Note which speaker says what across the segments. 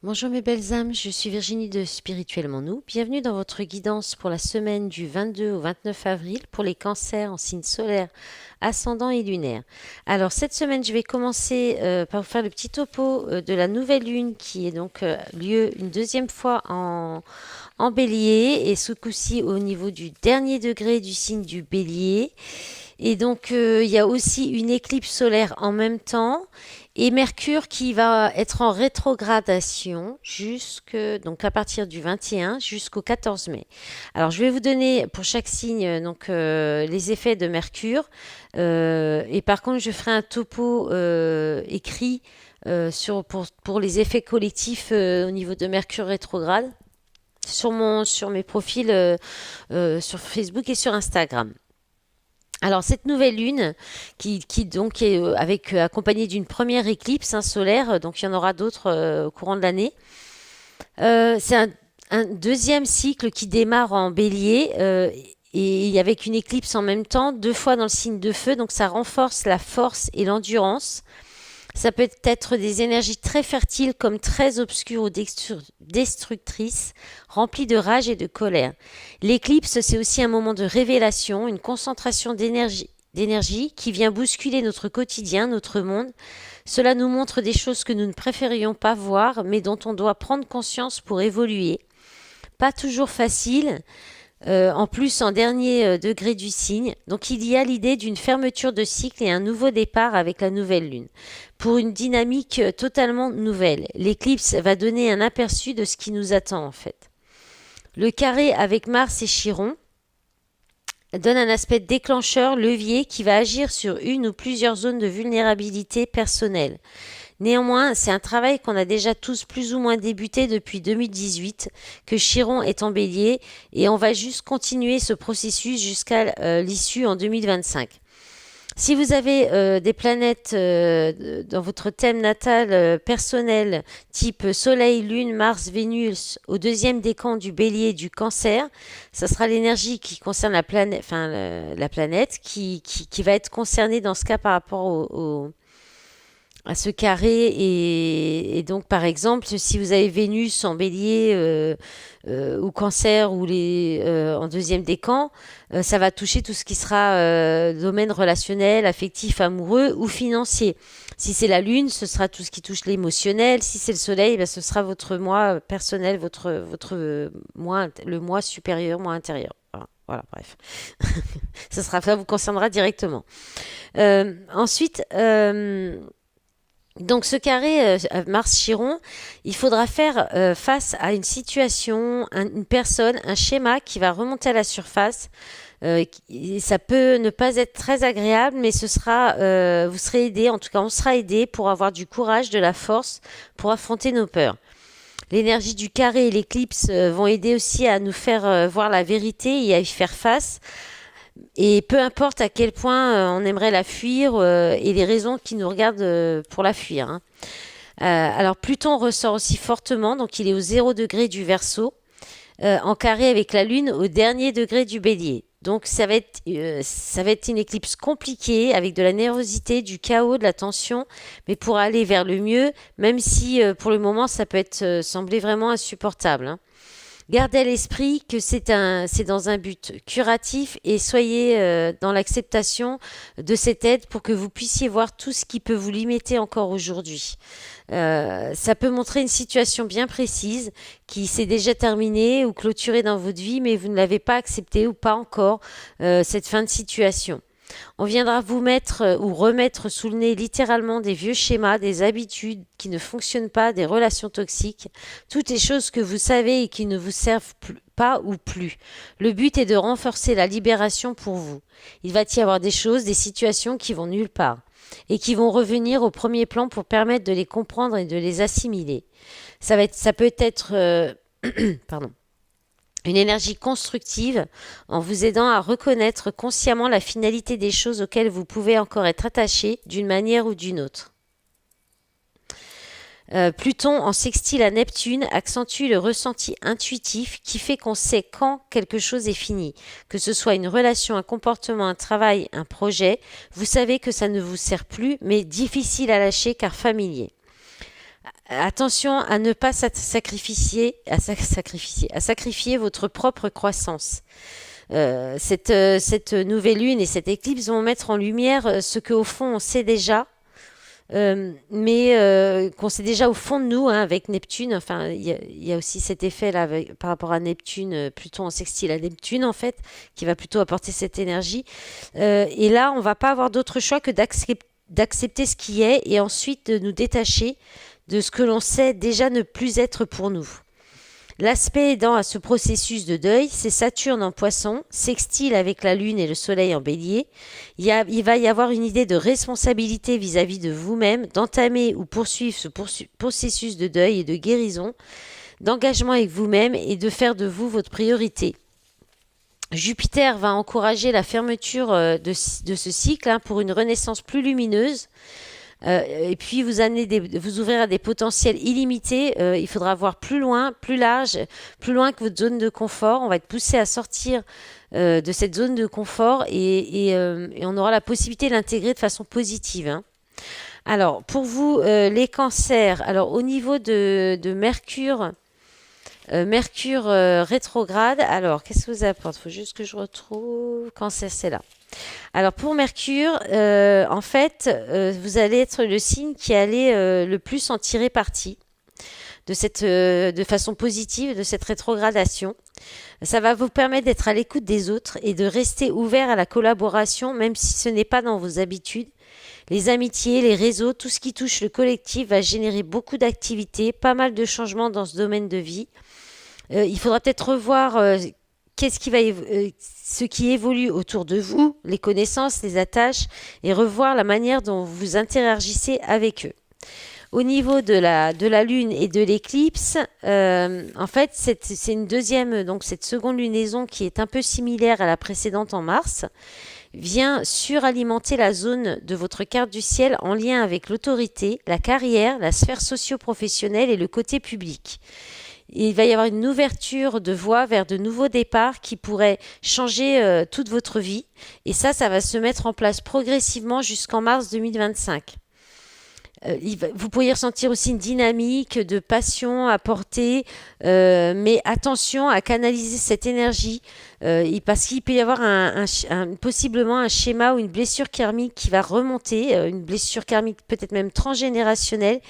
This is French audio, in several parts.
Speaker 1: Bonjour mes belles âmes, je suis Virginie de Spirituellement Nous. Bienvenue dans votre guidance pour la semaine du 22 au 29 avril pour les cancers en signe solaire, ascendant et lunaire. Alors cette semaine, je vais commencer par vous faire le petit topo de la nouvelle lune qui est donc lieu une deuxième fois en bélier et ce coup-ci au niveau du dernier degré du signe du bélier. Et donc, il y a aussi une éclipse solaire en même temps et Mercure qui va être en rétrogradation donc à partir du 21 jusqu'au 14 mai. Alors, je vais vous donner pour chaque signe les effets de Mercure. Et par contre, je ferai un topo écrit pour les effets collectifs au niveau de Mercure rétrograde sur mes profils sur Facebook et sur Instagram. Alors cette nouvelle lune qui donc est accompagnée d'une première éclipse solaire, donc il y en aura d'autres au courant de l'année. C'est un deuxième cycle qui démarre en bélier et avec une éclipse en même temps, deux fois dans le signe de feu, donc ça renforce la force et l'endurance. Ça peut être des énergies très fertiles comme très obscures ou destructrices, remplies de rage et de colère. L'éclipse, c'est aussi un moment de révélation, une concentration d'énergie qui vient bousculer notre quotidien, notre monde. Cela nous montre des choses que nous ne préférions pas voir, mais dont on doit prendre conscience pour évoluer. Pas toujours facile, en plus en dernier degré du signe. Donc il y a l'idée d'une fermeture de cycle et un nouveau départ avec la nouvelle lune. Pour une dynamique totalement nouvelle. L'éclipse va donner un aperçu de ce qui nous attend en fait. Le carré avec Mars et Chiron donne un aspect déclencheur, levier, qui va agir sur une ou plusieurs zones de vulnérabilité personnelle. Néanmoins, c'est un travail qu'on a déjà tous plus ou moins débuté depuis 2018, que Chiron est en bélier, et on va juste continuer ce processus jusqu'à l'issue en 2025. Si vous avez des planètes dans votre thème natal personnel, type Soleil, Lune, Mars, Vénus, au deuxième décan du Bélier du Cancer, ça sera l'énergie qui concerne la planète qui va être concernée dans ce cas par rapport à ce carré et donc par exemple si vous avez Vénus en bélier ou cancer ou en deuxième décan, ça va toucher tout ce qui sera domaine relationnel, affectif, amoureux ou financier. Si c'est la lune, ce sera tout ce qui touche l'émotionnel. Si c'est le soleil, ben, ce sera votre moi personnel, votre moi, le moi supérieur, moi intérieur. Voilà, bref. Ça vous concernera directement. Ensuite, donc ce carré Mars-Chiron, il faudra faire face à une situation, une personne, un schéma qui va remonter à la surface. Ça peut ne pas être très agréable, mais vous serez aidé, en tout cas on sera aidé pour avoir du courage, de la force pour affronter nos peurs. L'énergie du carré et l'éclipse vont aider aussi à nous faire voir la vérité et à y faire face. Et peu importe à quel point on aimerait la fuir et les raisons qui nous regardent pour la fuir. Hein. Alors Pluton ressort aussi fortement, donc il est au 0 degré du Verseau, en carré avec la Lune au dernier degré du Bélier. Donc ça va être une éclipse compliquée avec de la nervosité, du chaos, de la tension, mais pour aller vers le mieux, même si pour le moment ça peut sembler vraiment insupportable. Hein. Gardez à l'esprit que c'est dans un but curatif et soyez dans l'acceptation de cette aide pour que vous puissiez voir tout ce qui peut vous limiter encore aujourd'hui. Ça peut montrer une situation bien précise qui s'est déjà terminée ou clôturée dans votre vie, mais vous ne l'avez pas acceptée ou pas encore cette fin de situation. On viendra vous mettre ou remettre sous le nez littéralement des vieux schémas, des habitudes qui ne fonctionnent pas, des relations toxiques, toutes les choses que vous savez et qui ne vous servent pas ou plus. Le but est de renforcer la libération pour vous. Il va y avoir des choses, des situations qui vont nulle part et qui vont revenir au premier plan pour permettre de les comprendre et de les assimiler. Ça peut être pardon, une énergie constructive en vous aidant à reconnaître consciemment la finalité des choses auxquelles vous pouvez encore être attaché d'une manière ou d'une autre. Pluton en sextile à Neptune accentue le ressenti intuitif qui fait qu'on sait quand quelque chose est fini. Que ce soit une relation, un comportement, un travail, un projet, vous savez que ça ne vous sert plus, mais difficile à lâcher car familier. Attention à ne pas sacrifier votre propre croissance. Cette nouvelle lune et cette éclipse vont mettre en lumière ce qu'au fond on sait déjà, mais qu'on sait déjà au fond de nous, hein, avec Neptune. Enfin, il y a aussi cet effet là par rapport à Neptune, Pluton en sextile à Neptune en fait, qui va plutôt apporter cette énergie. Et là, on va pas avoir d'autre choix que d'accepter ce qui est et ensuite de nous détacher de ce que l'on sait déjà ne plus être pour nous. L'aspect aidant à ce processus de deuil, c'est Saturne en Poisson, sextile avec la Lune et le Soleil en Bélier. Il va y avoir une idée de responsabilité vis-à-vis de vous-même, d'entamer ou poursuivre ce processus de deuil et de guérison, d'engagement avec vous-même et de faire de vous votre priorité. Jupiter va encourager la fermeture de ce cycle, hein, pour une renaissance plus lumineuse. Et puis vous ouvrir à des potentiels illimités. Il faudra voir plus loin, plus large, plus loin que votre zone de confort. On va être poussé à sortir de cette zone de confort et on aura la possibilité de l'intégrer de façon positive, hein. Alors, pour vous, les cancers, alors au niveau de Mercure, rétrograde, alors qu'est-ce que vous apporte? Il faut juste que je retrouve. Cancer, c'est là. Alors pour Mercure, en fait, vous allez être le signe qui allait le plus en tirer parti de façon positive de cette rétrogradation. Ça va vous permettre d'être à l'écoute des autres et de rester ouvert à la collaboration, même si ce n'est pas dans vos habitudes. Les amitiés, les réseaux, tout ce qui touche le collectif va générer beaucoup d'activités, pas mal de changements dans ce domaine de vie. Il faudra peut-être revoir ce qui évolue autour de vous, les connaissances, les attaches, et revoir la manière dont vous interagissez avec eux. Au niveau de la Lune et de l'éclipse, en fait, c'est une deuxième, donc cette seconde lunaison qui est un peu similaire à la précédente en mars, vient suralimenter la zone de votre carte du ciel en lien avec l'autorité, la carrière, la sphère socio-professionnelle et le côté public. Il va y avoir une ouverture de voie vers de nouveaux départs qui pourraient changer toute votre vie. Et ça va se mettre en place progressivement jusqu'en mars 2025. Vous pourriez ressentir aussi une dynamique de passion à porter, mais attention à canaliser cette énergie, parce qu'il peut y avoir possiblement un schéma ou une blessure karmique qui va remonter, une blessure karmique peut-être même transgénérationnelle,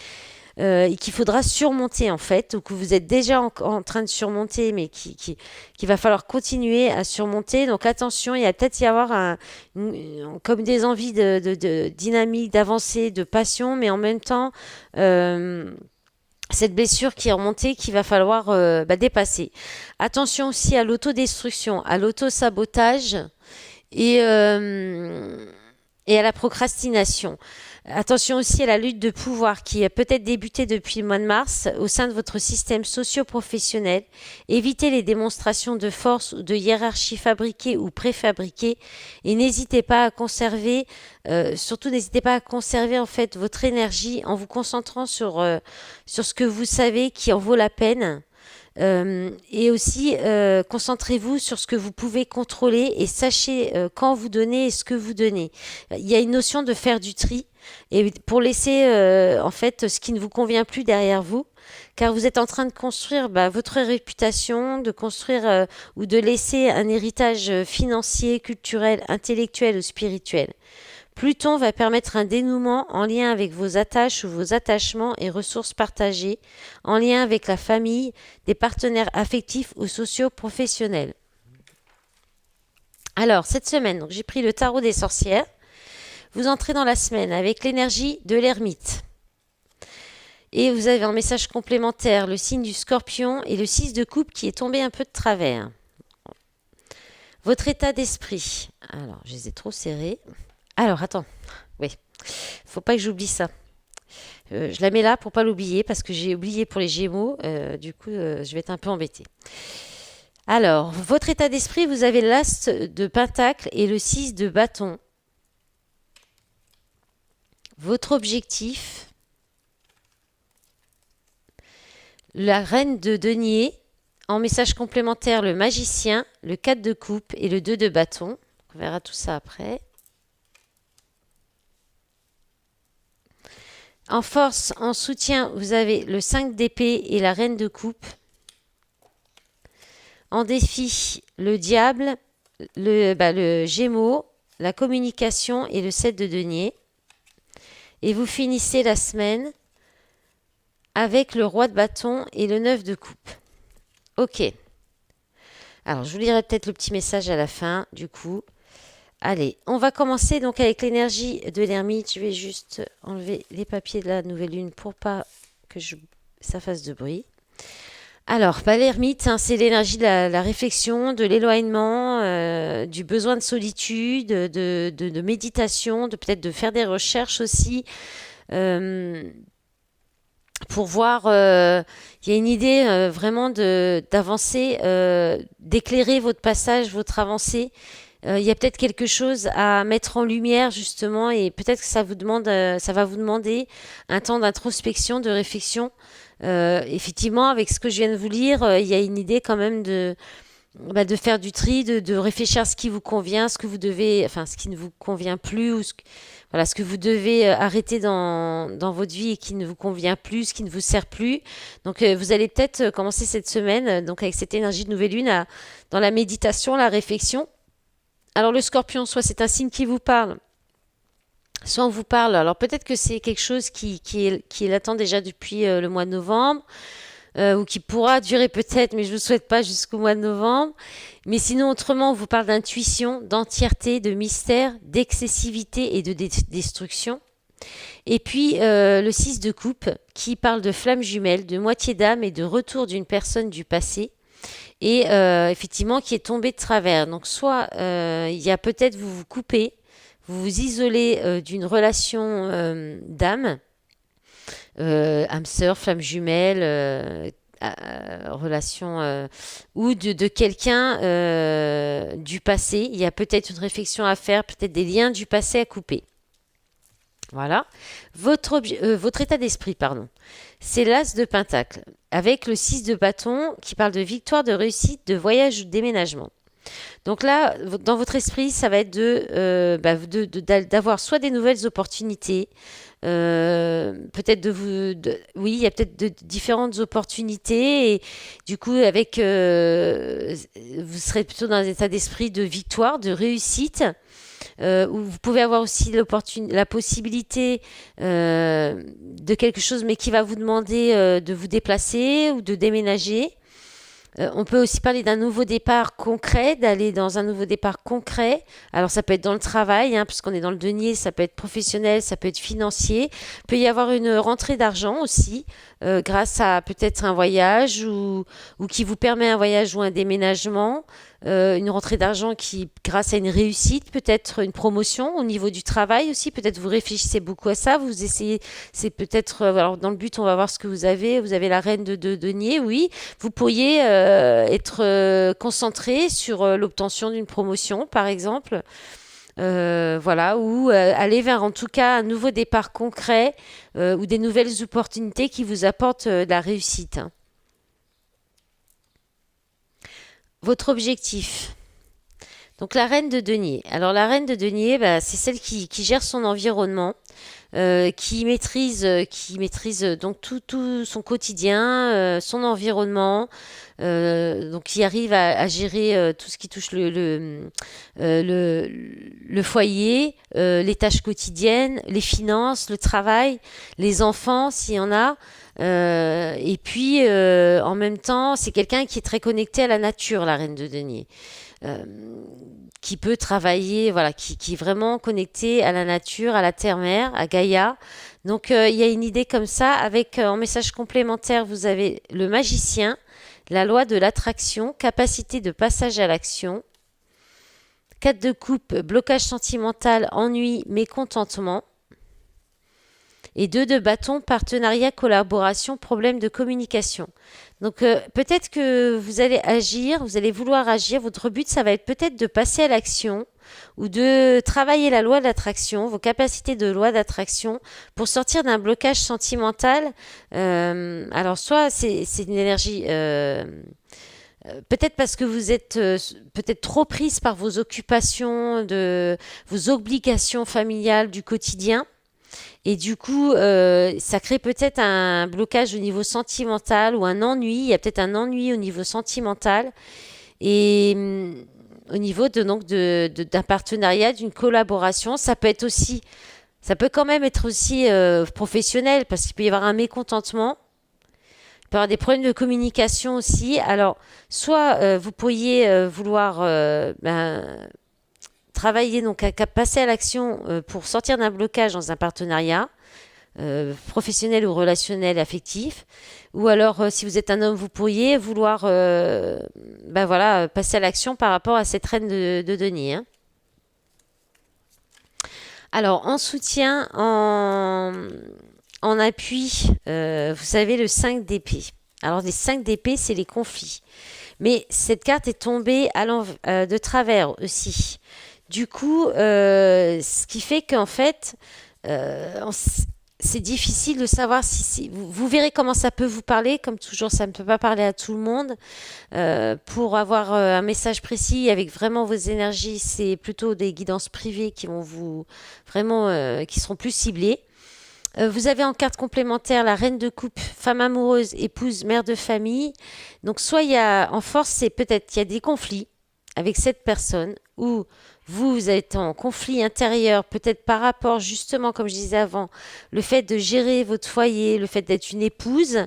Speaker 1: et qu'il faudra surmonter en fait, ou que vous êtes déjà en train de surmonter, mais qu'il va falloir continuer à surmonter. Donc attention, il va peut-être y avoir comme des envies de dynamique, d'avancer, de passion, mais en même temps, cette blessure qui est remontée qu'il va falloir dépasser. Attention aussi à l'autodestruction, à l'auto-sabotage et, euh, et à la procrastination. Attention aussi à la lutte de pouvoir qui a peut-être débuté depuis le mois de mars au sein de votre système socio-professionnel. Évitez les démonstrations de force ou de hiérarchie fabriquée ou préfabriquée et n'hésitez pas à conserver, surtout n'hésitez pas à conserver en fait votre énergie en vous concentrant sur ce que vous savez qui en vaut la peine. Et aussi, concentrez-vous sur ce que vous pouvez contrôler et sachez quand vous donnez et ce que vous donnez. Il y a une notion de faire du tri et pour laisser en fait ce qui ne vous convient plus derrière vous, car vous êtes en train de construire votre réputation, de construire ou de laisser un héritage financier, culturel, intellectuel ou spirituel. Pluton va permettre un dénouement en lien avec vos attaches ou vos attachements et ressources partagées, en lien avec la famille, des partenaires affectifs ou socio-professionnels. Alors, cette semaine, donc, j'ai pris le tarot des sorcières. Vous entrez dans la semaine avec l'énergie de l'ermite. Et vous avez en message complémentaire le signe du scorpion et le 6 de coupe qui est tombé un peu de travers. Votre état d'esprit. Alors, je les ai trop serrés. Alors, attends. Oui. Faut pas que j'oublie ça. Je la mets là pour pas l'oublier parce que j'ai oublié pour les Gémeaux. Du coup, je vais être un peu embêtée. Alors, votre état d'esprit, vous avez l'as de pentacle et le 6 de bâton. Votre objectif, la reine de denier. En message complémentaire, le magicien, le 4 de coupe et le 2 de bâton. On verra tout ça après. En force, en soutien, vous avez le 5 d'épée et la reine de coupe. En défi, le diable, le gémeaux, la communication et le 7 de denier. Et vous finissez la semaine avec le roi de bâton et le 9 de coupe. Ok. Alors, je vous lirai peut-être le petit message à la fin, du coup. Allez, on va commencer donc avec l'énergie de l'ermite. Je vais juste enlever les papiers de la nouvelle lune pour pas que ça fasse de bruit. Alors, l'ermite, hein, c'est l'énergie de la réflexion, de l'éloignement, du besoin de solitude, de méditation, de peut-être de faire des recherches aussi. Pour voir, il y a une idée vraiment d'avancer, d'éclairer votre passage, votre avancée. Il y a peut-être quelque chose à mettre en lumière justement, et peut-être que ça va vous demander un temps d'introspection, de réflexion. Effectivement, avec ce que je viens de vous lire, il y a une idée quand même de faire du tri, de réfléchir à ce qui vous convient, ce que vous devez, enfin ce qui ne vous convient plus, ou voilà, ce que vous devez arrêter dans votre vie et qui ne vous convient plus, ce qui ne vous sert plus. Donc vous allez peut-être commencer cette semaine donc avec cette énergie de nouvelle lune dans la méditation, la réflexion. Alors le scorpion, soit c'est un signe qui vous parle, soit on vous parle. Alors peut-être que c'est quelque chose qui est latent déjà depuis le mois de novembre, ou qui pourra durer peut-être, mais je ne vous souhaite pas jusqu'au mois de novembre. Mais sinon, autrement, on vous parle d'intuition, d'entièreté, de mystère, d'excessivité et de destruction. Et puis le 6 de coupe, qui parle de flamme jumelle, de moitié d'âme et de retour d'une personne du passé. Et effectivement, qui est tombée de travers. Donc soit il y a peut-être vous vous coupez, vous vous isolez d'une relation d'âme, âme sœur, flamme jumelle, relation ou de quelqu'un du passé. Il y a peut-être une réflexion à faire, peut-être des liens du passé à couper. Voilà. Votre état d'esprit, pardon, c'est l'as de pentacle, avec le 6 de bâton qui parle de victoire, de réussite, de voyage ou de déménagement. Donc là, dans votre esprit, ça va être d'avoir soit des nouvelles opportunités, peut-être oui, il y a peut-être de différentes opportunités et du coup, vous serez plutôt dans un état d'esprit de victoire, de réussite. Où vous pouvez avoir aussi la possibilité de quelque chose, mais qui va vous demander de vous déplacer ou de déménager. On peut aussi parler d'un nouveau départ concret, d'aller dans un nouveau départ concret. Alors ça peut être dans le travail, hein, puisqu'on est dans le denier, ça peut être professionnel, ça peut être financier. Il peut y avoir une rentrée d'argent aussi, grâce à peut-être un voyage ou qui vous permet un voyage ou un déménagement. Une rentrée d'argent qui, grâce à une réussite, peut-être une promotion au niveau du travail aussi. Peut-être vous réfléchissez beaucoup à ça. Vous essayez, c'est peut-être, alors dans le but, on va voir ce que vous avez. Vous avez la reine de denier, oui. Vous pourriez être concentré sur l'obtention d'une promotion, par exemple. Voilà, ou aller vers en tout cas un nouveau départ concret ou des nouvelles opportunités qui vous apportent de la réussite. Votre objectif. Donc la reine de denier. Alors la reine de denier, c'est celle qui gère son environnement, qui maîtrise donc tout son quotidien, son environnement, donc qui arrive à gérer tout ce qui touche le foyer, les tâches quotidiennes, les finances, le travail, les enfants s'il y en a. Et puis en même temps, c'est quelqu'un qui est très connecté à la nature, la reine de denier. Qui peut travailler, voilà, qui est vraiment connecté à la nature, à la terre-mère, à Gaïa. Donc il y a une idée comme ça, avec en message complémentaire, vous avez le magicien, la loi de l'attraction, capacité de passage à l'action, 4 de coupe, blocage sentimental, ennui, mécontentement. Et 2 de bâton, partenariat, collaboration, problème de communication. Donc peut-être que vous allez agir, vous allez vouloir agir. Votre but, ça va être peut-être de passer à l'action ou de travailler la loi d'attraction, vos capacités de loi d'attraction pour sortir d'un blocage sentimental. Alors soit c'est une énergie... peut-être parce que vous êtes peut-être trop prise par vos occupations, vos obligations familiales du quotidien. Et du coup, ça crée peut-être un blocage au niveau sentimental ou un ennui. Il y a peut-être un ennui au niveau sentimental et au niveau d'un partenariat, d'une collaboration. Ça peut quand même être aussi professionnel parce qu'il peut y avoir un mécontentement. Il peut y avoir des problèmes de communication aussi. Alors, soit vous pourriez vouloir travailler, donc à passer à l'action pour sortir d'un blocage dans un partenariat professionnel ou relationnel affectif. Ou alors, si vous êtes un homme, vous pourriez vouloir voilà, passer à l'action par rapport à cette reine de denier. Hein. Alors, en soutien, en appui, vous savez, le 5 d'épée. Alors, les 5 d'épée, c'est les conflits. Mais cette carte est tombée de travers aussi. Du coup, ce qui fait qu'en fait, c'est difficile de savoir si vous verrez comment ça peut vous parler. Comme toujours, ça ne peut pas parler à tout le monde. Pour avoir un message précis avec vraiment vos énergies, c'est plutôt des guidances privées qui vont vous vraiment, qui seront plus ciblées. Vous avez en carte complémentaire la reine de coupe, femme amoureuse, épouse, mère de famille. Donc soit il y a en force, c'est peut-être il y a des conflits avec cette personne ou vous êtes en conflit intérieur, peut-être par rapport justement, comme je disais avant, le fait de gérer votre foyer, le fait d'être une épouse,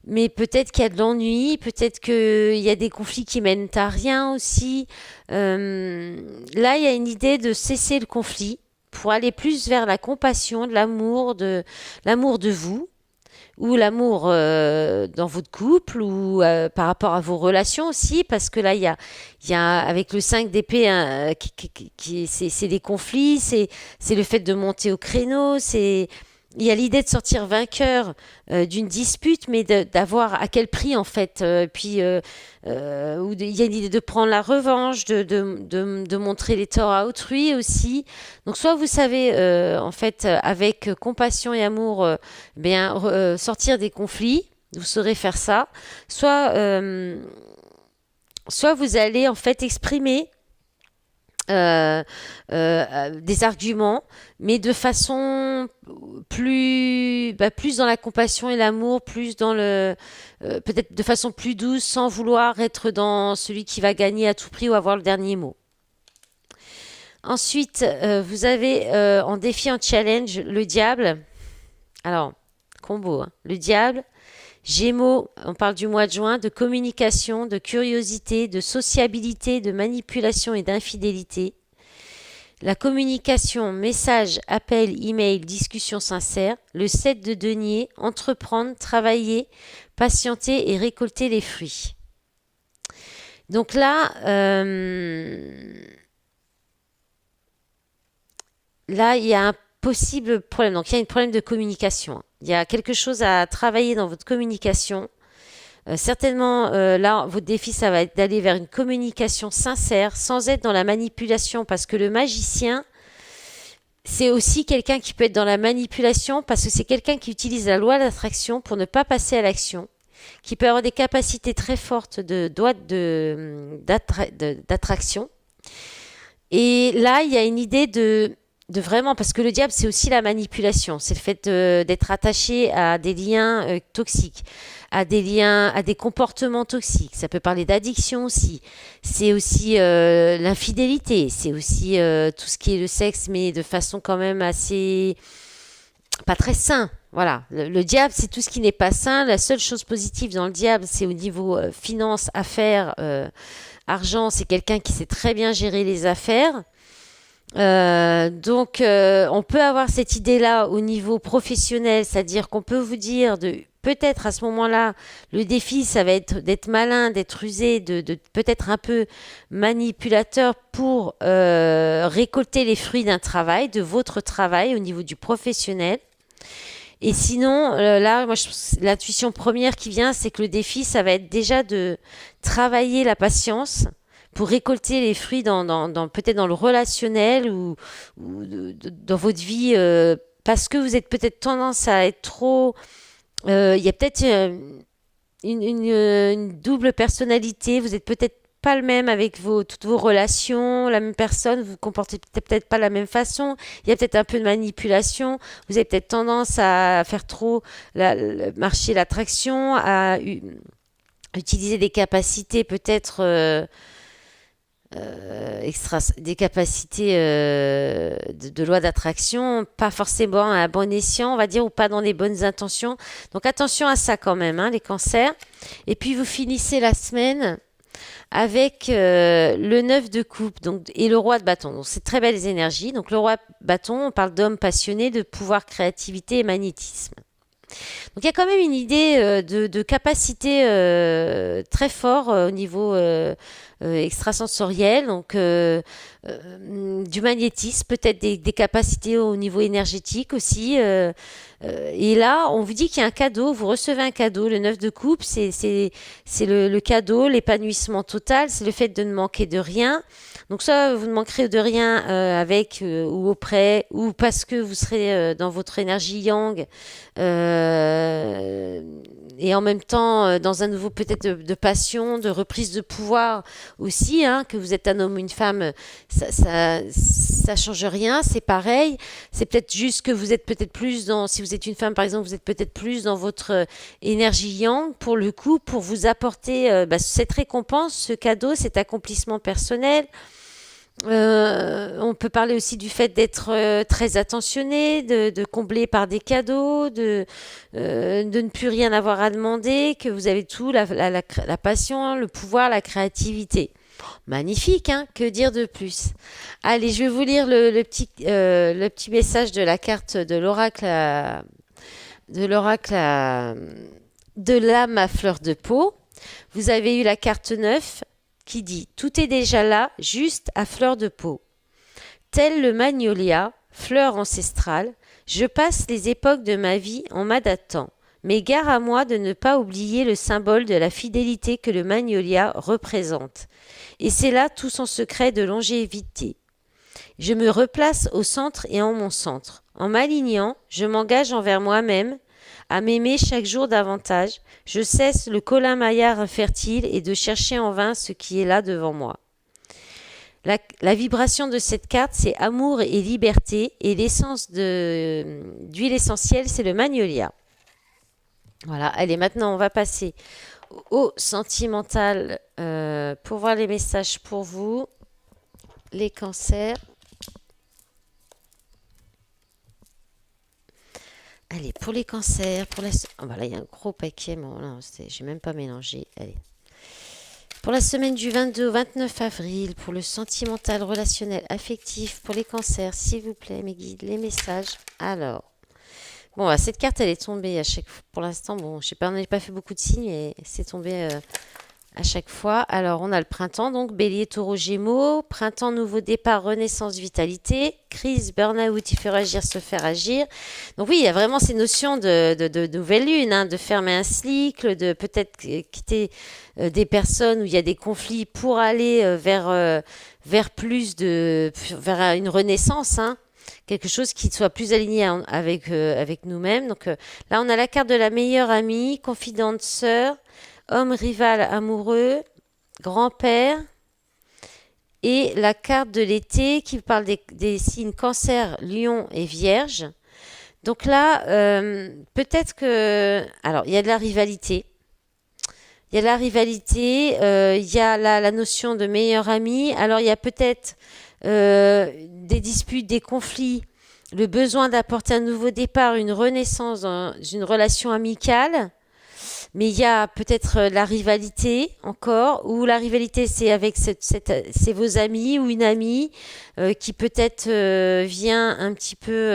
Speaker 1: mais peut-être qu'il y a de l'ennui, peut-être qu'il y a des conflits qui mènent à rien aussi. Là, il y a une idée de cesser le conflit pour aller plus vers la compassion, de l'amour de vous, ou l'amour dans votre couple, ou par rapport à vos relations aussi, parce que là, il y a avec le 5 d'épée, hein, c'est des conflits, c'est le fait de monter au créneau, il y a l'idée de sortir vainqueur d'une dispute, mais d'avoir à quel prix en fait. Il y a l'idée de prendre la revanche, de montrer les torts à autrui aussi. Donc soit vous savez en fait avec compassion et amour sortir des conflits, vous saurez faire ça. Soit vous allez en fait exprimer des arguments, mais de façon plus dans la compassion et l'amour, plus dans peut-être de façon plus douce, sans vouloir être dans celui qui va gagner à tout prix ou avoir le dernier mot. Ensuite, vous avez en défi, en challenge, le diable. Alors, combo, hein. Le diable, Gémeaux, on parle du mois de juin, de communication, de curiosité, de sociabilité, de manipulation et d'infidélité. La communication, message, appel, email, discussion sincère. Le 7 de denier, entreprendre, travailler, patienter et récolter les fruits. Donc là, il y a un possible problème. Donc il y a un problème de communication. Il y a quelque chose à travailler dans votre communication. Certainement, là, votre défi, ça va être d'aller vers une communication sincère, sans être dans la manipulation, parce que le magicien, c'est aussi quelqu'un qui peut être dans la manipulation, parce que c'est quelqu'un qui utilise la loi d'attraction pour ne pas passer à l'action, qui peut avoir des capacités très fortes d'attraction. Et là, il y a une idée de vraiment, parce que le diable, c'est aussi la manipulation, c'est le fait d'être attaché à des liens toxiques, à des comportements toxiques. Ça peut parler d'addiction aussi. C'est aussi l'infidélité, c'est aussi tout ce qui est le sexe, mais de façon quand même assez pas très sain. Voilà, le diable, c'est tout ce qui n'est pas sain. La seule chose positive dans le diable, c'est au niveau finance, affaires, argent. C'est quelqu'un qui sait très bien gérer les affaires. On peut avoir cette idée-là au niveau professionnel, c'est-à-dire qu'on peut vous dire peut-être à ce moment-là, le défi, ça va être d'être malin, d'être rusé, de peut-être un peu manipulateur pour récolter les fruits d'un travail, de votre travail au niveau du professionnel. Et sinon, là, moi, l'intuition première qui vient, c'est que le défi, ça va être déjà de travailler la patience pour récolter les fruits peut-être dans le relationnel ou dans votre vie, parce que vous êtes peut-être tendance à être trop... Il y a peut-être une double personnalité, vous êtes peut-être pas le même avec toutes vos relations, la même personne, vous vous comportez peut-être pas de la même façon, il y a peut-être un peu de manipulation, vous avez peut-être tendance à faire trop le marché de l'attraction, à utiliser des capacités peut-être des capacités de loi d'attraction, pas forcément à bon escient, on va dire, ou pas dans les bonnes intentions. Donc attention à ça quand même, hein, les cancers. Et puis vous finissez la semaine avec le 9 de coupe et le roi de bâton. Donc c'est très belles énergies. Donc le roi de bâton, on parle d'homme passionné, de pouvoir, créativité et magnétisme. Donc il y a quand même une idée de capacité très fort au niveau extrasensoriel, donc du magnétisme, peut-être des capacités au niveau énergétique aussi. Et là, on vous dit qu'il y a un cadeau, vous recevez un cadeau, le 9 de coupe, c'est le cadeau, l'épanouissement total, c'est le fait de ne manquer de rien. Donc ça, vous ne manquerez de rien avec ou auprès, ou parce que vous serez dans votre énergie yang, euh, et en même temps dans un nouveau peut-être de passion, de reprise de pouvoir aussi, hein, que vous êtes un homme ou une femme, ça change rien, c'est pareil. C'est peut-être juste que vous êtes peut-être plus dans, si vous êtes une femme par exemple, vous êtes peut-être plus dans votre énergie yang pour le coup, pour vous apporter cette récompense, ce cadeau, cet accomplissement personnel. On peut parler aussi du fait d'être très attentionné, de combler par des cadeaux, de ne plus rien avoir à demander, que vous avez tout, la passion, le pouvoir, la créativité. Magnifique, hein? Que dire de plus? Allez, je vais vous lire le petit message de la carte de l'oracle de l'âme à fleur de peau. Vous avez eu la carte 9 qui dit « Tout est déjà là, juste à fleur de peau. Tel le magnolia, fleur ancestrale, je passe les époques de ma vie en m'adaptant. Mais gare à moi de ne pas oublier le symbole de la fidélité que le magnolia représente. Et c'est là tout son secret de longévité. Je me replace au centre et en mon centre. En m'alignant, je m'engage envers moi-même à m'aimer chaque jour davantage. Je cesse le colin-maillard infertile et de chercher en vain ce qui est là devant moi. La vibration de cette carte, c'est amour et liberté, et l'essence d'huile essentielle, c'est le magnolia. Voilà, allez, maintenant on va passer au sentimental pour voir les messages pour vous, les cancers. Allez, pour les cancers, oh, bah là, il y a un gros paquet, bon, là, j'ai même pas mélangé. Allez. Pour la semaine du 22 au 29 avril, pour le sentimental, relationnel, affectif, pour les cancers, s'il vous plaît, mes guides, les messages. Alors, bon, bah, cette carte, elle est tombée à chaque fois. Pour l'instant, bon, je sais pas, on n'a pas fait beaucoup de signes, mais c'est tombé à chaque fois. Alors, on a le printemps, donc Bélier, Taureau, Gémeaux. Printemps, nouveau départ, renaissance, vitalité. Crise, burn-out, il faut agir, se faire agir. Donc oui, il y a vraiment ces notions de nouvelle lune, hein, de fermer un cycle, de peut-être quitter des personnes où il y a des conflits pour aller vers une renaissance, hein. Quelque chose qui soit plus aligné avec nous-mêmes. Donc là, on a la carte de la meilleure amie, confidente, sœur, homme rival amoureux, grand-père, et la carte de l'été qui parle des signes cancer, lion et vierge. Donc là, peut-être que... Alors, il y a de la rivalité. Il y a de la rivalité, il y a la notion de meilleur ami. Alors, il y a peut-être des disputes, des conflits, le besoin d'apporter un nouveau départ, une renaissance dans une relation amicale. Mais il y a peut-être la rivalité encore, ou la rivalité c'est avec c'est vos amis ou une amie qui peut-être vient un petit peu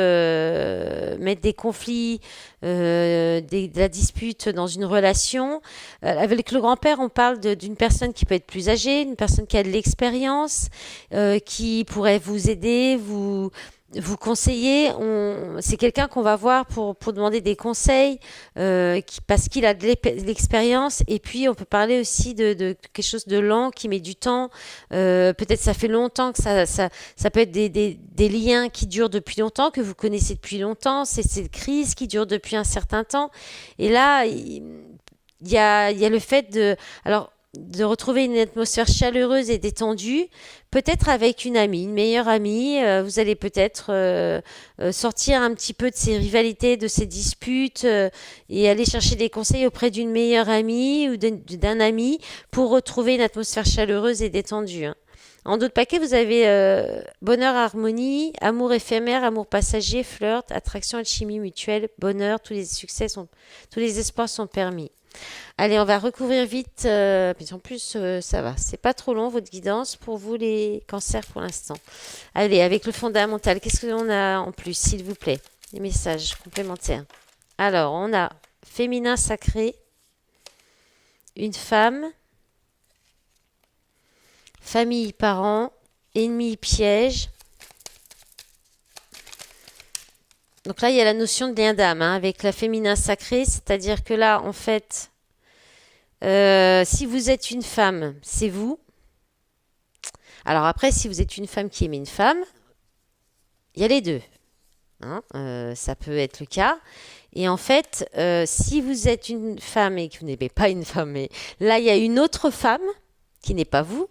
Speaker 1: mettre des conflits, de la dispute dans une relation. Avec le grand-père, on parle d'une personne qui peut être plus âgée, une personne qui a de l'expérience, qui pourrait vous aider, vous conseiller. C'est quelqu'un qu'on va voir pour demander des conseils parce qu'il a de l'expérience, et puis on peut parler aussi de quelque chose de lent qui met du temps, peut-être ça fait longtemps que ça peut être des liens qui durent depuis longtemps, que vous connaissez depuis longtemps, c'est cette crise qui dure depuis un certain temps, et là il y a le fait de... Alors de retrouver une atmosphère chaleureuse et détendue, peut-être avec une amie, une meilleure amie. Vous allez peut-être sortir un petit peu de ces rivalités, de ces disputes et aller chercher des conseils auprès d'une meilleure amie ou d'un ami pour retrouver une atmosphère chaleureuse et détendue, hein. En d'autres paquets, vous avez bonheur, harmonie, amour éphémère, amour passager, flirt, attraction, alchimie mutuelle, bonheur, tous les espoirs sont permis. Allez, on va recouvrir vite. Puis en plus, ça va. C'est pas trop long votre guidance pour vous les cancers pour l'instant. Allez, avec le fondamental, qu'est-ce qu'on a en plus, s'il vous plaît? Les messages complémentaires. Alors, on a féminin sacré, une femme, famille, parents, ennemi, piège. Donc là, il y a la notion de lien d'âme, hein, avec la féminin sacré, c'est-à-dire que là, en fait, si vous êtes une femme, c'est vous. Alors après, si vous êtes une femme qui aime une femme, il y a les deux, hein, ça peut être le cas. Et en fait, si vous êtes une femme et que vous n'aimez pas une femme, mais là, il y a une autre femme qui n'est pas vous.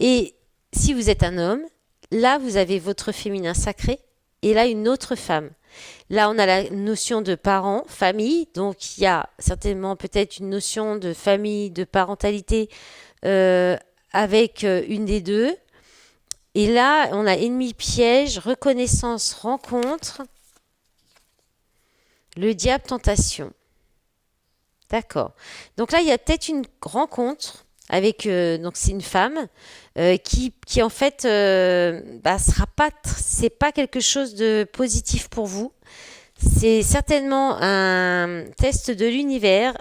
Speaker 1: Et si vous êtes un homme, là, vous avez votre féminin sacré et là, une autre femme. Là, on a la notion de parents, famille. Donc, il y a certainement peut-être une notion de famille, de parentalité avec une des deux. Et là, on a ennemi, piège, reconnaissance, rencontre, le diable, tentation. D'accord. Donc là, il y a peut-être une rencontre avec donc c'est une femme qui en fait sera pas c'est pas quelque chose de positif pour vous. C'est certainement un test de l'univers,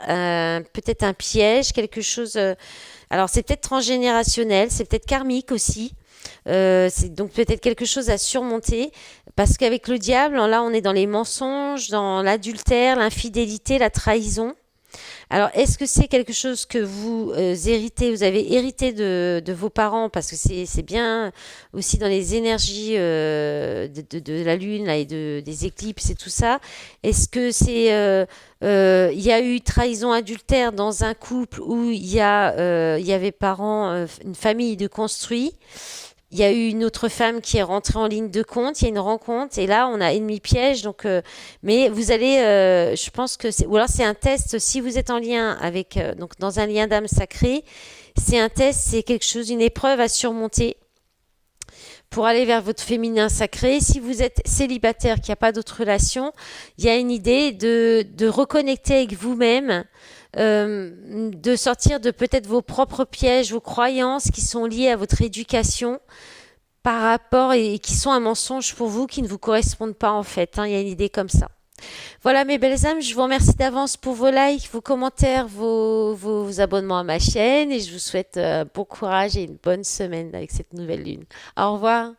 Speaker 1: peut-être un piège, quelque chose. Alors c'est peut-être transgénérationnel, c'est peut-être karmique aussi. C'est donc peut-être quelque chose à surmonter parce qu'avec le diable, là, on est dans les mensonges, dans l'adultère, l'infidélité, la trahison. Alors, est-ce que c'est quelque chose que vous héritez, vous avez hérité de vos parents, parce que c'est bien aussi dans les énergies de la Lune là, et des éclipses et tout ça. Est-ce que il y a eu trahison adultère dans un couple où il y avait parents, une famille de construits? Il y a eu une autre femme qui est rentrée en ligne de compte, il y a une rencontre, et là, on a ennemi piège. Donc, mais vous allez, je pense que ou alors c'est un test, si vous êtes en lien avec, donc dans un lien d'âme sacré, c'est un test, c'est quelque chose, une épreuve à surmonter pour aller vers votre féminin sacré. Si vous êtes célibataire, qu'il n'y a pas d'autre relation, il y a une idée de reconnecter avec vous-même, de sortir de peut-être vos propres pièges, vos croyances qui sont liées à votre éducation par rapport et qui sont un mensonge pour vous, qui ne vous correspondent pas en fait, hein. Il y a une idée comme ça. Voilà mes belles âmes, je vous remercie d'avance pour vos likes, vos commentaires, vos abonnements à ma chaîne et je vous souhaite bon courage et une bonne semaine avec cette nouvelle lune. Au revoir.